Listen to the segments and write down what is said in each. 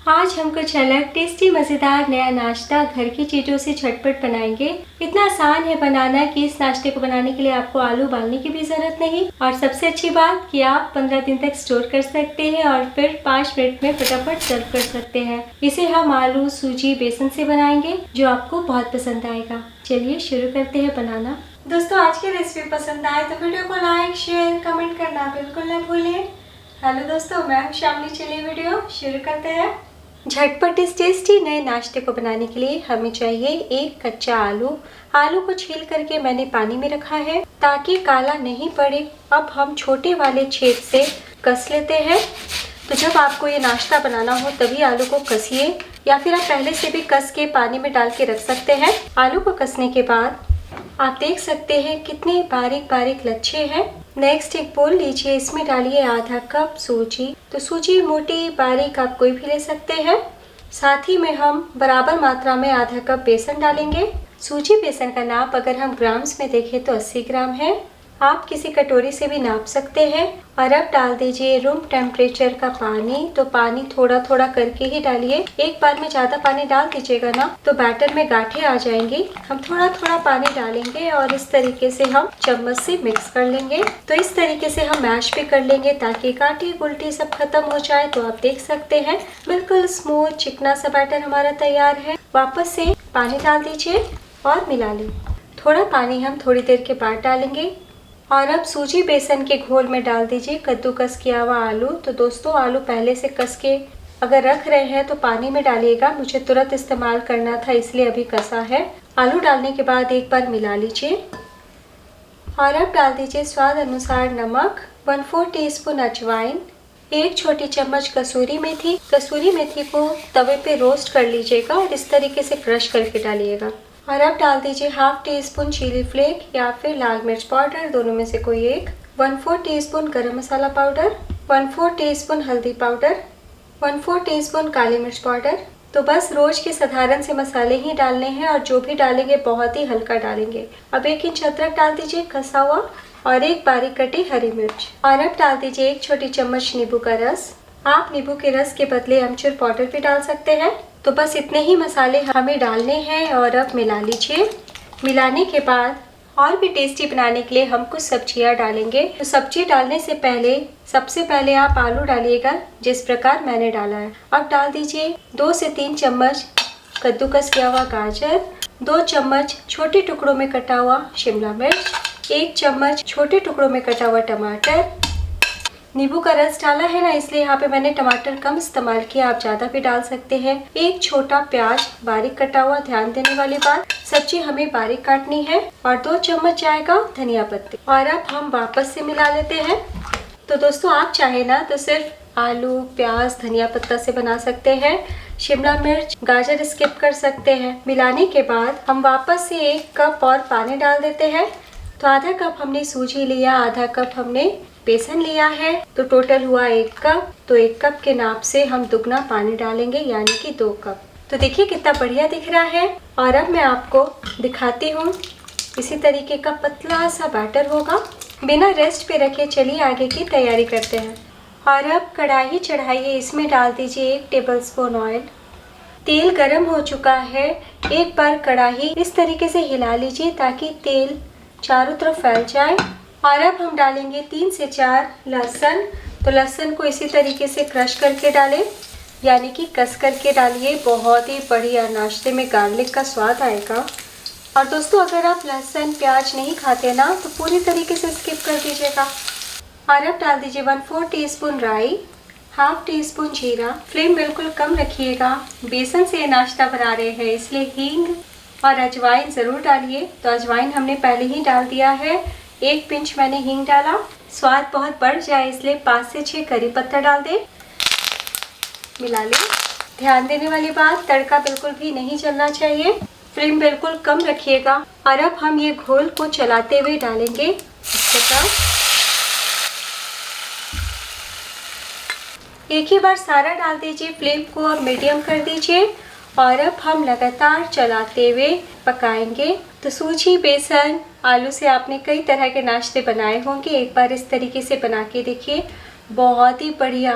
आज हम कुछ अलग टेस्टी मज़ेदार नया नाश्ता घर की चीज़ों से झटपट बनाएंगे। इतना आसान है बनाना कि इस नाश्ते को बनाने के लिए आपको आलू उबालने की भी ज़रूरत नहीं। और सबसे अच्छी बात कि आप 15 दिन तक स्टोर कर सकते हैं और फिर 5 मिनट में फटाफट सर्व कर सकते हैं। इसे हम आलू, सूजी, बेसन से बनाएंगे जो आपको बहुत पसंद आएगा। चलिए शुरू करते हैं बनाना। दोस्तों, आज की रेसिपी पसंद आए तो वीडियो को लाइक, शेयर, कमेंट करना बिल्कुल न भूलें। हेलो दोस्तों, मैं हूं शामली। चलिए वीडियो शुरू करते हैं। झटपट इस टेस्टी नए नाश्ते को बनाने के लिए हमें चाहिए एक कच्चा आलू। आलू को छील करके मैंने पानी में रखा है ताकि काला नहीं पड़े। अब हम छोटे वाले छेद से कस लेते हैं। तो जब आपको ये नाश्ता बनाना हो तभी आलू को कसिए, या फिर आप पहले से भी कस के पानी में डाल के रख सकते हैं। आलू को कसने के बाद आप देख सकते हैं कितने बारीक बारीक लच्छे हैं। नेक्स्ट एक बोल लीजिए, इसमें डालिए आधा कप सूजी। तो सूजी मोटी बारीक आप कोई भी ले सकते हैं। साथ ही में हम बराबर मात्रा में आधा कप बेसन डालेंगे। सूजी बेसन का नाप अगर हम ग्राम्स में देखें तो 80 ग्राम है। आप किसी कटोरी से भी नाप सकते हैं। और अब डाल दीजिए रूम टेम्परेचर का पानी। तो पानी थोड़ा थोड़ा करके ही डालिए, एक बार में ज्यादा पानी डाल दीजिएगा ना तो बैटर में गांठें आ जाएंगी। हम थोड़ा थोड़ा पानी डालेंगे और इस तरीके से हम चम्मच से मिक्स कर लेंगे। तो इस तरीके से हम मैश भी कर लेंगे ताकि गांठें गुल्टी सब खत्म हो जाए। तो आप देख सकते हैं बिल्कुल स्मूथ चिकना सा बैटर हमारा तैयार है। वापस से पानी डाल दीजिए और मिला लें। थोड़ा पानी हम थोड़ी देर के बाद डालेंगे। और अब सूजी बेसन के घोल में डाल दीजिए कद्दूकस किया हुआ आलू। तो दोस्तों, आलू पहले से कस के अगर रख रहे हैं तो पानी में डालिएगा। मुझे तुरंत इस्तेमाल करना था इसलिए अभी कसा है। आलू डालने के बाद एक बार मिला लीजिए। और अब डाल दीजिए स्वाद अनुसार नमक, 1/4 टीस्पून अजवाइन, 1 छोटी चम्मच कसूरी मेथी। कसूरी मेथी को तवे पे रोस्ट कर लीजिएगा और इस तरीके से क्रश करके डालिएगा। और अब डाल दीजिए 1/2 टीस्पून चिली फ्लेक या फिर लाल मिर्च पाउडर, दोनों में से कोई एक। 1/4 टीस्पून गरम मसाला पाउडर, 1/4 टीस्पून हल्दी पाउडर, 1/4 टीस्पून काली मिर्च पाउडर। तो बस रोज के साधारण से मसाले ही डालने हैं और जो भी डालेंगे बहुत ही हल्का डालेंगे। अब 1 इंच अदरक डाल दीजिए कसा हुआ और एक बारीक कटी हरी मिर्च। और अब डाल दीजिए 1 छोटी चम्मच नींबू का रस। आप नींबू के रस के बदले अमचूर पाउडर भी डाल सकते हैं। तो बस इतने ही मसाले हमें डालने हैं और अब मिला लीजिए। मिलाने के बाद और भी टेस्टी बनाने के लिए हम कुछ सब्जियां डालेंगे। तो सब्जी डालने से पहले सबसे पहले आप आलू डालिएगा जिस प्रकार मैंने डाला है। अब डाल दीजिए 2 से 3 चम्मच कद्दूकस किया हुआ गाजर, 2 चम्मच छोटे टुकड़ों में कटा हुआ शिमला मिर्च, 1 चम्मच छोटे टुकड़ों में कटा हुआ टमाटर। नींबू का रस डाला है ना, इसलिए यहाँ पे मैंने टमाटर कम इस्तेमाल किया, आप ज्यादा भी डाल सकते हैं। 1 छोटा प्याज बारीक कटा हुआ। ध्यान देने वाली बात, सब्जी हमें बारीक काटनी है। और 2 चम्मच जाएगा धनिया पत्ती। और अब हम वापस से मिला लेते हैं। तो दोस्तों, आप चाहे ना तो सिर्फ आलू, प्याज, धनिया पत्ता से बना सकते हैं। शिमला मिर्च, गाजर स्किप कर सकते हैं। मिलाने के बाद हम वापस से 1 कप और पानी डाल देते हैं। तो आधा कप हमने सूजी लिया, आधा कप हमने बेसन लिया है। तो टोटल हुआ 1 कप। तो 1 कप के नाप से हम दुगना पानी डालेंगे यानी कि 2 कप। तो देखिए कितना बढ़िया दिख रहा है। और अब मैं आपको दिखाती हूँ। इसी तरीके का पतला सा बैटर होगा। बिना रेस्ट पे रखे चलिए आगे की तैयारी करते हैं। और अब कढ़ाई चढ़ाइए, इसमें डाल दीजिए 1 टेबलस्पून ऑयल। तेल गर्म हो चुका है। एक बार कढ़ाई इस तरीके से हिला लीजिए ताकि तेल चारों तरफ फैल जाए। और अब हम डालेंगे 3 से 4 लहसुन। तो लहसुन को इसी तरीके से क्रश करके डालें, यानी कि कस करके डालिए। बहुत ही बढ़िया नाश्ते में गार्लिक का स्वाद आएगा। और दोस्तों, अगर आप लहसुन प्याज नहीं खाते ना तो पूरी तरीके से स्किप कर दीजिएगा। और अब डाल दीजिए 1/4 टीस्पून राई, 1/2 टीस्पून जीरा। फ्लेम बिल्कुल कम रखिएगा, बेसन से नाश्ता बना रहे हैं इसलिए हींग और अजवाइन ज़रूर डालिए। तो अजवाइन हमने पहले ही डाल दिया है। 1 पिंच मैंने हींग डाला। स्वाद बहुत बढ़ जाए इसलिए 5 से 6 करी पत्ता डाल दें। मिला लें। ध्यान देने वाली बात, तड़का बिल्कुल भी नहीं चलना चाहिए। फ्लेम बिल्कुल कम रखिएगा। और अब हम ये घोल को चलाते हुए डालेंगे इस प्रकार। एक ही बार सारा डाल दीजिए। फ्लेम को अब मीडियम कर दीजिए। और अब हम लगातार चलाते हुए पकाएंगे। तो सूजी, बेसन, आलू से आपने कई तरह के नाश्ते बनाए होंगे। एक बार इस तरीके से बना के देखिए, बहुत ही बढ़िया।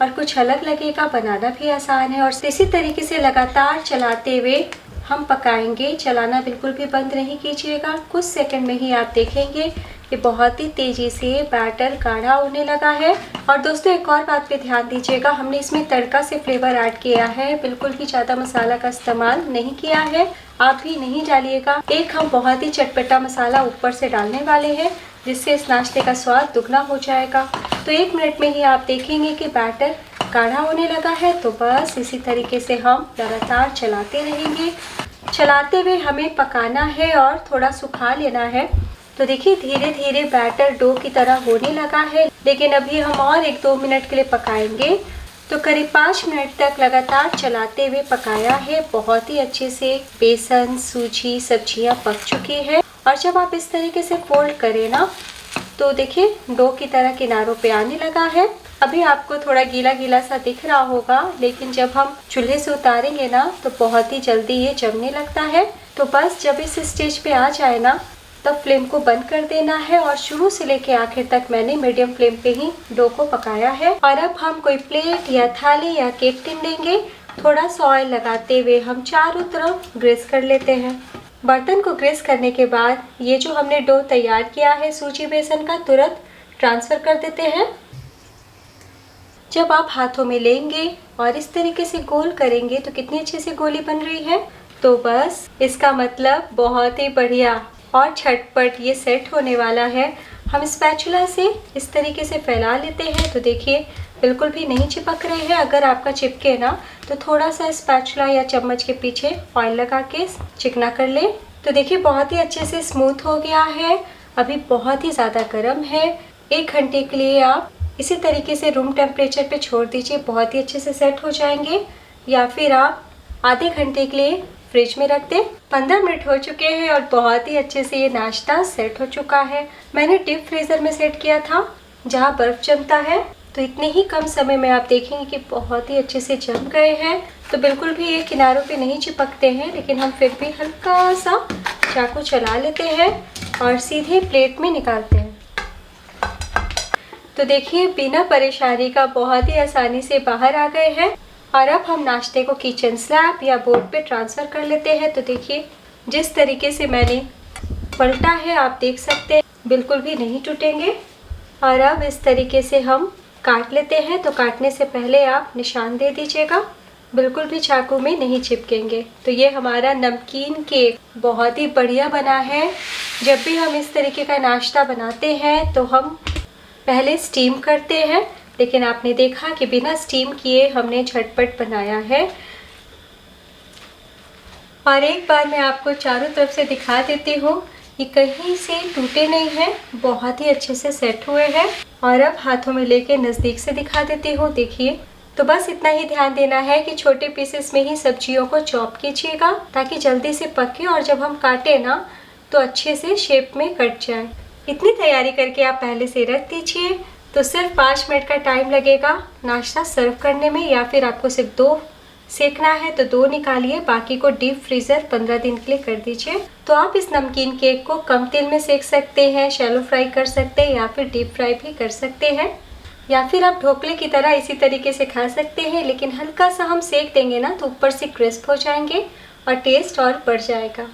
और कुछ अलग लगेगा, बनाना भी आसान है। और इसी तरीके से लगातार चलाते हुए हम पकाएंगे। चलाना बिल्कुल भी बंद नहीं कीजिएगा। कुछ सेकंड में ही आप देखेंगे कि बहुत ही तेज़ी से बैटर गाढ़ा होने लगा है। और दोस्तों एक और बात पे ध्यान दीजिएगा, हमने इसमें तड़का से फ्लेवर ऐड किया है, बिल्कुल भी ज़्यादा मसाला का इस्तेमाल नहीं किया है। आप भी नहीं डालिएगा। एक हम बहुत ही चटपटा मसाला ऊपर से डालने वाले हैं, जिससे इस नाश्ते का स्वाद दुगना हो जाएगा। तो 1 मिनट में ही आप देखेंगे कि बैटर गाढ़ा होने लगा है। तो बस इसी तरीके से हम लगातार चलाते रहेंगे। चलाते हुए हमें पकाना है और थोड़ा सुखा लेना है। तो देखिए धीरे धीरे बैटर डो की तरह होने लगा है, लेकिन अभी हम और 1-2 मिनट के लिए पकाएंगे। तो करीब 5 मिनट तक लगातार चलाते हुए पकाया है। बहुत ही अच्छे से बेसन, सूजी, सब्जियां पक चुकी है। और जब आप इस तरीके से फोल्ड करें ना, तो देखिए डो की तरह किनारों पे आने लगा है। अभी आपको थोड़ा गीला गीला सा दिख रहा होगा, लेकिन जब हम चूल्हे से उतारेंगे ना तो बहुत ही जल्दी ये जमने लगता है। तो बस जब इस स्टेज पे आ जाए ना, तब फ्लेम को बंद कर देना है। और शुरू से लेके आखिर तक मैंने मीडियम फ्लेम पे ही डो को पकाया है। और अब हम कोई प्लेट या थाली या केक टिन लेंगे। थोड़ा सा ऑयल लगाते हुए हम चारों तरफ ग्रीस कर लेते हैं। बर्तन को ग्रीस करने के बाद ये जो हमने डो तैयार किया है सूजी बेसन का, तुरंत ट्रांसफ़र कर देते हैं। जब आप हाथों में लेंगे और इस तरीके से गोल करेंगे तो कितनी अच्छी सी गोली बन रही है। तो बस इसका मतलब बहुत ही बढ़िया और झटपट ये सेट होने वाला है। हम स्पैचुला से इस तरीके से फैला लेते हैं। तो देखिए बिल्कुल भी नहीं चिपक रहे हैं। अगर आपका चिपके ना तो थोड़ा सा स्पैचुला या चम्मच के पीछे ऑयल लगा के चिकना कर ले। तो देखिए बहुत ही अच्छे से स्मूथ हो गया है। अभी बहुत ही ज़्यादा गर्म है। 1 घंटे के लिए आप इसी तरीके से रूम टेम्परेचर पे छोड़ दीजिए, बहुत ही अच्छे से सेट हो जाएंगे। या फिर आप आधे घंटे के लिए फ्रिज में रख दें। 15 मिनट हो चुके हैं और बहुत ही अच्छे से ये नाश्ता सेट हो चुका है। मैंने डीप फ्रीज़र में सेट किया था जहाँ बर्फ़ जमता है। तो इतने ही कम समय में आप देखेंगे कि बहुत ही अच्छे से जम गए हैं। तो बिल्कुल भी ये किनारों पे नहीं चिपकते हैं, लेकिन हम फिर भी हल्का सा चाकू चला लेते हैं और सीधे प्लेट में निकालते हैं। तो देखिए बिना परेशानी का बहुत ही आसानी से बाहर आ गए हैं। और अब हम नाश्ते को किचन स्लैब या बोर्ड पे ट्रांसफ़र कर लेते हैं। तो देखिए जिस तरीके से मैंने पलटा है आप देख सकते हैं, बिल्कुल भी नहीं टूटेंगे। और अब इस तरीके से हम काट लेते हैं। तो काटने से पहले आप निशान दे दीजिएगा, बिल्कुल भी चाकू में नहीं चिपकेंगे। तो ये हमारा नमकीन केक बहुत ही बढ़िया बना है। जब भी हम इस तरीके का नाश्ता बनाते हैं तो हम पहले स्टीम करते हैं, लेकिन आपने देखा कि बिना स्टीम किए हमने झटपट बनाया है। और एक बार मैं आपको चारों तरफ से दिखा देती हूँ, ये कहीं से टूटे नहीं हैं, बहुत ही अच्छे से सेट हुए हैं। और अब हाथों में लेके नज़दीक से दिखा देती हूँ, देखिए। तो बस इतना ही ध्यान देना है कि छोटे पीसेस में ही सब्जियों को चॉप कीजिएगा ताकि जल्दी से पके और जब हम काटे ना तो अच्छे से शेप में कट जाए। इतनी तैयारी करके आप पहले से रख दीजिए। तो सिर्फ 5 मिनट का टाइम लगेगा नाश्ता सर्व करने में। या फिर आपको सिर्फ 2 सेकना है तो 2 निकालिए, बाकी को डीप फ्रीज़र 15 दिन के लिए कर दीजिए। तो आप इस नमकीन केक को कम तेल में सेक सकते हैं, शैलो फ्राई कर सकते हैं या फिर डीप फ्राई भी कर सकते हैं। या फिर आप ढोकले की तरह इसी तरीके से खा सकते हैं, लेकिन हल्का सा हम सेक देंगे ना तो ऊपर से क्रिस्प हो जाएंगे और टेस्ट और बढ़ जाएगा।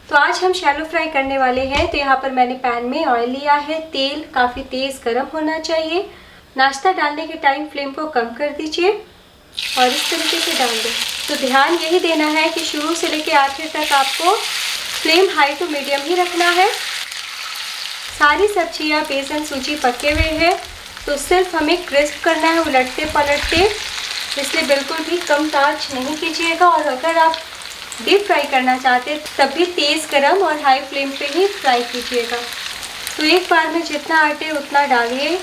तो आज हम शैलो फ्राई करने वाले हैं। तो यहाँ पर मैंने पैन में ऑयल लिया है। तेल काफ़ी तेज़ गर्म होना चाहिए। नाश्ता डालने के टाइम फ्लेम को कम कर दीजिए और इस तरीके से डाल दें। तो ध्यान यही देना है कि शुरू से लेकर आखिर तक आपको फ्लेम हाई टू मीडियम ही रखना है। सारी सब्जियाँ बेसन सूजी पके हुए हैं, तो सिर्फ हमें क्रिस्प करना है उलटते पलटते, इसलिए बिल्कुल भी कम आंच नहीं कीजिएगा। और अगर आप डीप फ्राई करना चाहते हैं तब भी तेज़ गरम और हाई फ्लेम पे ही फ्राई कीजिएगा। तो एक बार में जितना आटे उतना डालिए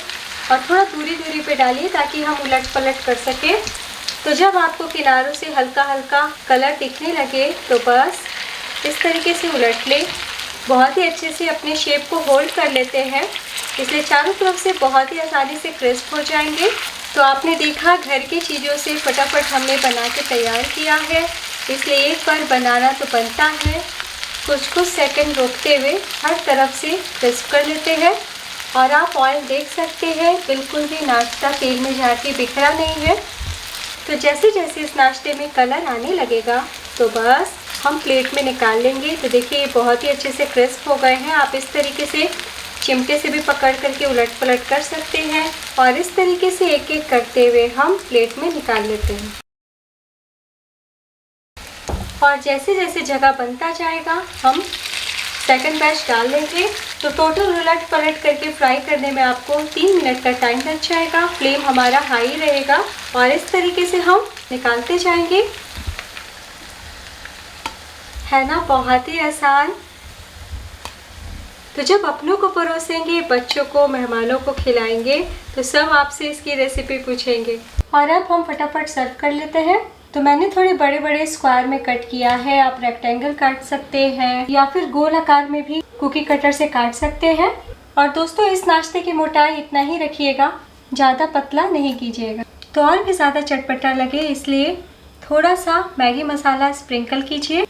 और थोड़ा दूरी पे डालिए ताकि हम उलट पलट कर सकें। तो जब आपको किनारों से हल्का हल्का कलर दिखने लगे तो बस इस तरीके से उलट लें। बहुत ही अच्छे से अपने शेप को होल्ड कर लेते हैं, इसलिए चारों तरफ से बहुत ही आसानी से क्रिस्प हो जाएंगे। तो आपने देखा घर की चीज़ों से फटाफट हमने बना के तैयार किया है, इसलिए एक बार बनाना तो बनता है। कुछ सेकंड रोकते हुए हर तरफ से क्रिस्प कर लेते हैं। और आप ऑयल देख सकते हैं बिल्कुल भी नाश्ता तेल में जाके बिखरा नहीं है। तो जैसे जैसे इस नाश्ते में कलर आने लगेगा तो बस हम प्लेट में निकाल लेंगे। तो देखिए ये बहुत ही अच्छे से क्रिस्प हो गए हैं। आप इस तरीके से चिमटे से भी पकड़ करके उलट पलट कर सकते हैं और इस तरीके से एक एक करते हुए हम प्लेट में निकाल लेते हैं। और जैसे जैसे जगह बनता जाएगा हम सेकंड बैच डाल देंगे। तो टोटल उलट पलट करके फ्राई करने में आपको 3 मिनट का टाइम लग जाएगा। फ्लेम हमारा हाई रहेगा और इस तरीके से हम निकालते जाएंगे। है ना बहुत ही आसान। तो जब अपनों को परोसेंगे, बच्चों को, मेहमानों को खिलाएंगे तो सब आपसे इसकी रेसिपी पूछेंगे। और अब हम फटाफट सर्व कर लेते हैं। तो मैंने थोड़े बड़े बड़े स्क्वायर में कट किया है। आप रेक्टेंगल काट सकते हैं या फिर गोल आकार में भी कुकी कटर से काट सकते हैं। और दोस्तों इस नाश्ते की मोटाई इतना ही रखिएगा, ज़्यादा पतला नहीं कीजिएगा। तो और भी ज़्यादा चटपटा लगे इसलिए थोड़ा सा मैगी मसाला स्प्रिंकल कीजिए।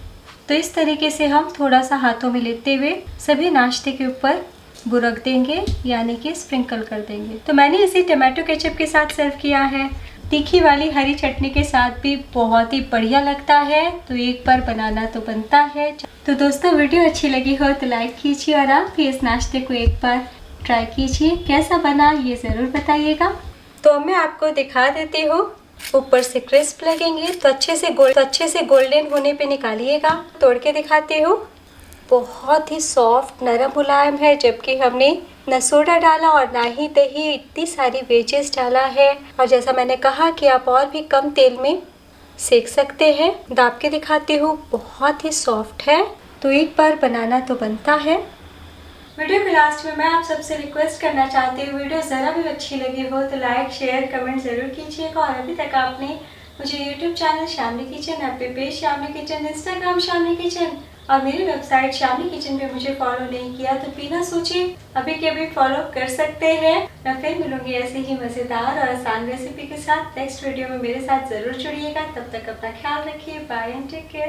तो इस तरीके से हम थोड़ा सा हाथों में लेते हुए सभी नाश्ते के ऊपर बुरक देंगे, यानी कि स्प्रिंकल कर देंगे। तो मैंने इसे टमाटो केचप के साथ सर्व किया है। तीखी वाली हरी चटनी के साथ भी बहुत ही बढ़िया लगता है। तो एक बार बनाना तो बनता है। तो दोस्तों वीडियो अच्छी लगी हो तो लाइक कीजिए और आप भी इस नाश्ते को एक बार ट्राई कीजिए। कैसा बना ये ज़रूर बताइएगा। तो अब मैं आपको दिखा देती हूँ। ऊपर से क्रिस्प लगेंगे तो अच्छे से गोल्डन होने पे निकालिएगा। तोड़ के दिखाती हूँ। बहुत ही सॉफ्ट नरम मुलायम है, जबकि हमने न सोडा डाला और ना ही दही, इतनी सारी वेजेस डाला है। और जैसा मैंने कहा कि आप और भी कम तेल में सेक सकते हैं। दाब के दिखाती हूँ, बहुत ही सॉफ्ट है। तो एक बार बनाना तो बनता है। वीडियो के लास्ट में मैं आप सबसे रिक्वेस्ट करना चाहती हूँ, वीडियो ज़रा भी अच्छी लगी हो तो लाइक शेयर कमेंट ज़रूर कीजिएगा। और अभी तक आपने मुझे YouTube channel Shamli kitchen, F page Shamli kitchen, Instagram Shamli kitchen और मेरी वेबसाइट शामली किचन पे मुझे फॉलो नहीं किया तो बिना सोचे अभी के अभी फॉलो कर सकते हैं। मैं फिर मिलूंगी ऐसे ही मज़ेदार और आसान रेसिपी के साथ नेक्स्ट वीडियो में। मेरे साथ ज़रूर जुड़िएगा। तब तक अपना ख्याल रखिए। Bye and take care.